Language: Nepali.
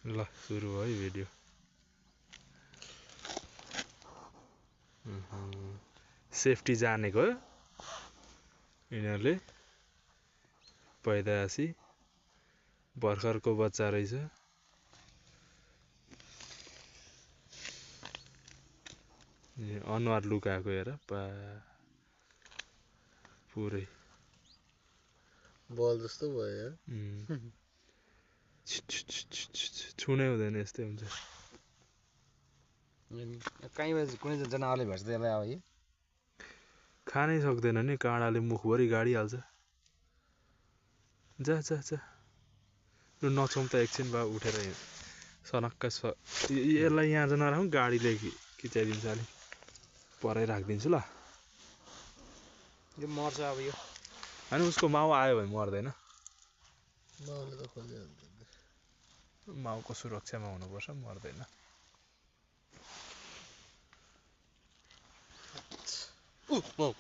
ल सुरु भयो भिडियो सेफ्टी जानेको यिनीहरूले पैदासी भर्खरको बच्चा रहेछ अनुहार लुकाएको हेर पुरै बल जस्तो भयो यार छुनै हुँदैन यस्तै हुन्छ कुनै जनावरले भेट्छ त्यसलाई अब यो खानै सक्दैन नि काँडाले मुखभरि गाडिहाल्छ जा जा जा लु नचौँ त एकछिन भए उठेर सनक्क यसलाई यहाँ जना राखौँ गाडीले खिचाइदिन्छ अलिक परै राखिदिन्छु ल यो मर्छ अब यो अनि उसको माउ आयो भने मर्दैन माउले त खोलिहाल्छ माउको सुरक्षामा हुनुपर्छ मर्दैन माउ